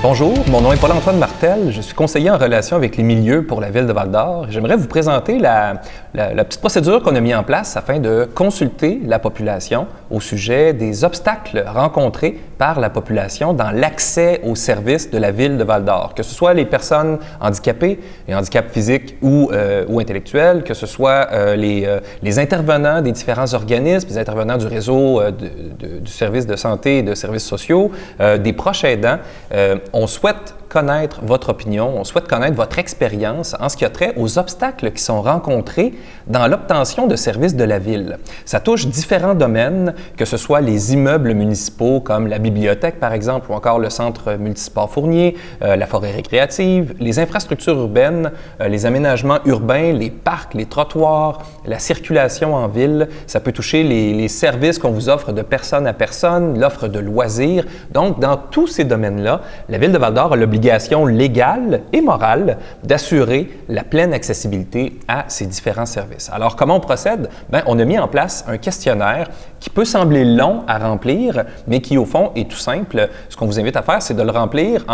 Bonjour, mon nom est Paul-Antoine Martel, je suis conseiller en relation avec les milieux pour la Ville de Val-d'Or. J'aimerais vous présenter la petite procédure qu'on a mise en place afin de consulter la population au sujet des obstacles rencontrés par la population dans l'accès aux services de la Ville de Val-d'Or, que ce soit les personnes handicapées, les handicaps physiques ou intellectuels, que ce soit les intervenants des différents organismes, les intervenants du réseau du service de santé et de services sociaux, des proches aidants. On souhaite connaître votre opinion, on souhaite connaître votre expérience en ce qui a trait aux obstacles qui sont rencontrés dans l'obtention de services de la Ville. Ça touche différents domaines, que ce soit les immeubles municipaux comme la bibliothèque par exemple, ou encore le centre multisport Fournier, la forêt récréative, les infrastructures urbaines, les aménagements urbains, les parcs, les trottoirs, la circulation en ville. Ça peut toucher les services qu'on vous offre de personne à personne, l'offre de loisirs. Donc, dans tous ces domaines-là, la Ville de Val-d'Or a l'obligation légale et morale d'assurer la pleine accessibilité à ces différents services. Alors, comment on procède? Bien, on a mis en place un questionnaire qui peut sembler long à remplir, mais qui, au fond, est tout simple. Ce qu'on vous invite à faire, c'est de le remplir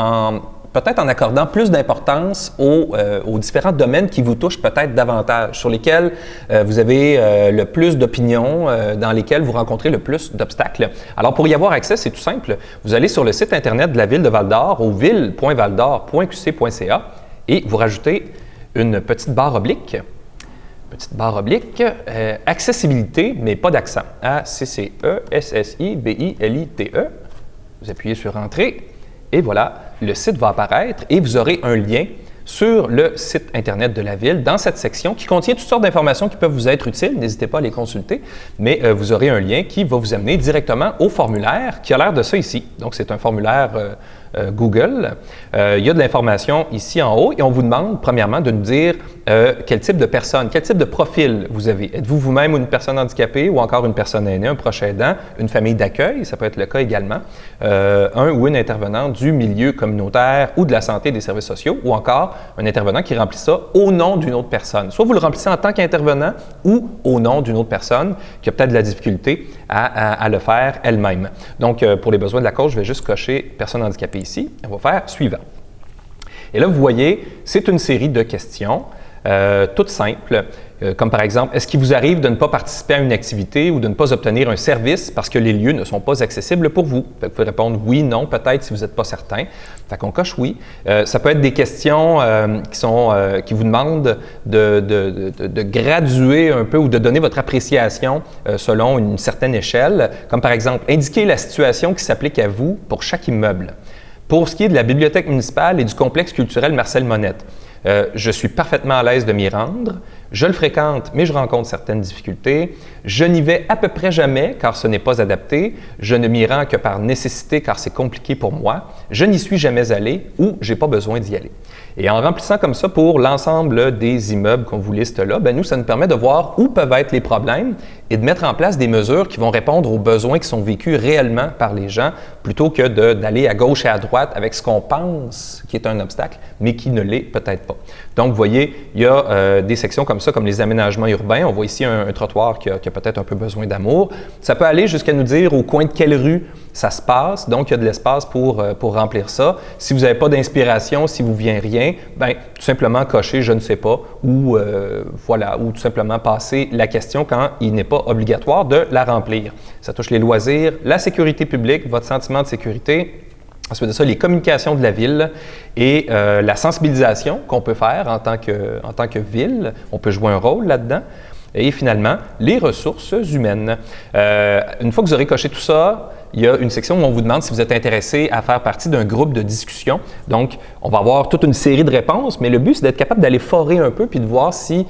peut-être en accordant plus d'importance aux différents domaines qui vous touchent peut-être davantage, sur lesquels vous avez le plus d'opinions, dans lesquels vous rencontrez le plus d'obstacles. Alors, pour y avoir accès, c'est tout simple. Vous allez sur le site Internet de la Ville de Val-d'Or, au ville.valdor.qc.ca, et vous rajoutez une petite barre oblique. Accessibilité, mais pas d'accent. A-C-C-E-S-S-I-B-I-L-I-T-E. Vous appuyez sur Entrée. Et voilà, le site va apparaître et vous aurez un lien sur le site Internet de la Ville, dans cette section qui contient toutes sortes d'informations qui peuvent vous être utiles. N'hésitez pas à les consulter, mais vous aurez un lien qui va vous amener directement au formulaire qui a l'air de ça ici. Donc, c'est un formulaire Google. Il y a de l'information ici en haut et on vous demande, premièrement, de nous dire quel type de personne, quel type de profil vous avez. Êtes-vous vous-même une personne handicapée ou encore une personne aînée, un proche aidant, une famille d'accueil, ça peut être le cas également, un ou une intervenant du milieu communautaire ou de la santé et des services sociaux, ou encore un intervenant qui remplit ça au nom d'une autre personne. Soit vous le remplissez en tant qu'intervenant ou au nom d'une autre personne qui a peut-être de la difficulté à le faire elle-même. Donc, pour les besoins de la cause, je vais juste cocher « Personne handicapée » ici. On va faire « Suivant ». Et là, vous voyez, c'est une série de questions toutes simples, comme par exemple, est-ce qu'il vous arrive de ne pas participer à une activité ou de ne pas obtenir un service parce que les lieux ne sont pas accessibles pour vous? Vous pouvez répondre oui, non, peut-être si vous n'êtes pas certain. Fait qu'on coche oui. Ça peut être des questions qui vous demandent de graduer un peu ou de donner votre appréciation selon une certaine échelle, comme par exemple, indiquer la situation qui s'applique à vous pour chaque immeuble. Pour ce qui est de la bibliothèque municipale et du complexe culturel Marcel Monette, je suis parfaitement à l'aise de m'y rendre. Je le fréquente, mais je rencontre certaines difficultés. Je n'y vais à peu près jamais, car ce n'est pas adapté. Je ne m'y rends que par nécessité, car c'est compliqué pour moi. Je n'y suis jamais allé ou je n'ai pas besoin d'y aller. Et en remplissant comme ça pour l'ensemble des immeubles qu'on vous liste là, bien nous, ça nous permet de voir où peuvent être les problèmes et de mettre en place des mesures qui vont répondre aux besoins qui sont vécus réellement par les gens, plutôt que d'aller à gauche et à droite avec ce qu'on pense qui est un obstacle, mais qui ne l'est peut-être pas. Donc, vous voyez, il y a des sections comme ça, comme les aménagements urbains. On voit ici un trottoir qui a peut-être un peu besoin d'amour. Ça peut aller jusqu'à nous dire au coin de quelle rue ça se passe, donc il y a de l'espace pour remplir ça. Si vous n'avez pas d'inspiration, si vous ne vient rien, bien, tout simplement cocher « je ne sais pas » ou voilà, ou tout simplement passer la question quand il n'est pas obligatoire de la remplir. Ça touche les loisirs, la sécurité publique, votre sentiment de sécurité. Ensuite de ça, les communications de la ville et la sensibilisation qu'on peut faire en tant que ville. On peut jouer un rôle là-dedans. Et finalement, les ressources humaines. Une fois que vous aurez coché tout ça, il y a une section où on vous demande si vous êtes intéressé à faire partie d'un groupe de discussion. Donc, on va avoir toute une série de réponses, mais le but, c'est d'être capable d'aller forer un peu puis de voir si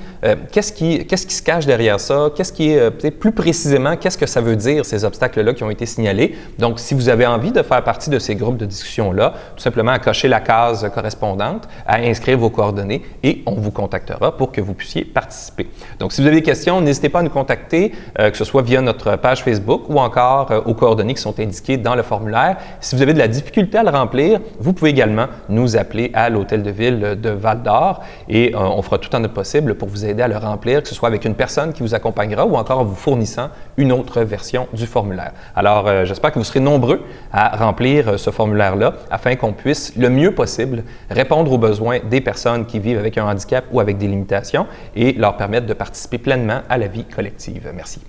qu'est-ce qui se cache derrière ça, qu'est-ce qui est peut-être plus précisément, qu'est-ce que ça veut dire, ces obstacles-là qui ont été signalés. Donc, si vous avez envie de faire partie de ces groupes de discussion-là, tout simplement à cocher la case correspondante, à inscrire vos coordonnées et on vous contactera pour que vous puissiez participer. Donc, si vous avez des questions, n'hésitez pas à nous contacter, que ce soit via notre page Facebook ou encore aux coordonnées qui sont sont indiqués dans le formulaire. Si vous avez de la difficulté à le remplir, vous pouvez également nous appeler à l'Hôtel de Ville de Val-d'Or et on fera tout en notre possible pour vous aider à le remplir, que ce soit avec une personne qui vous accompagnera ou encore en vous fournissant une autre version du formulaire. Alors, j'espère que vous serez nombreux à remplir ce formulaire-là afin qu'on puisse le mieux possible répondre aux besoins des personnes qui vivent avec un handicap ou avec des limitations et leur permettre de participer pleinement à la vie collective. Merci.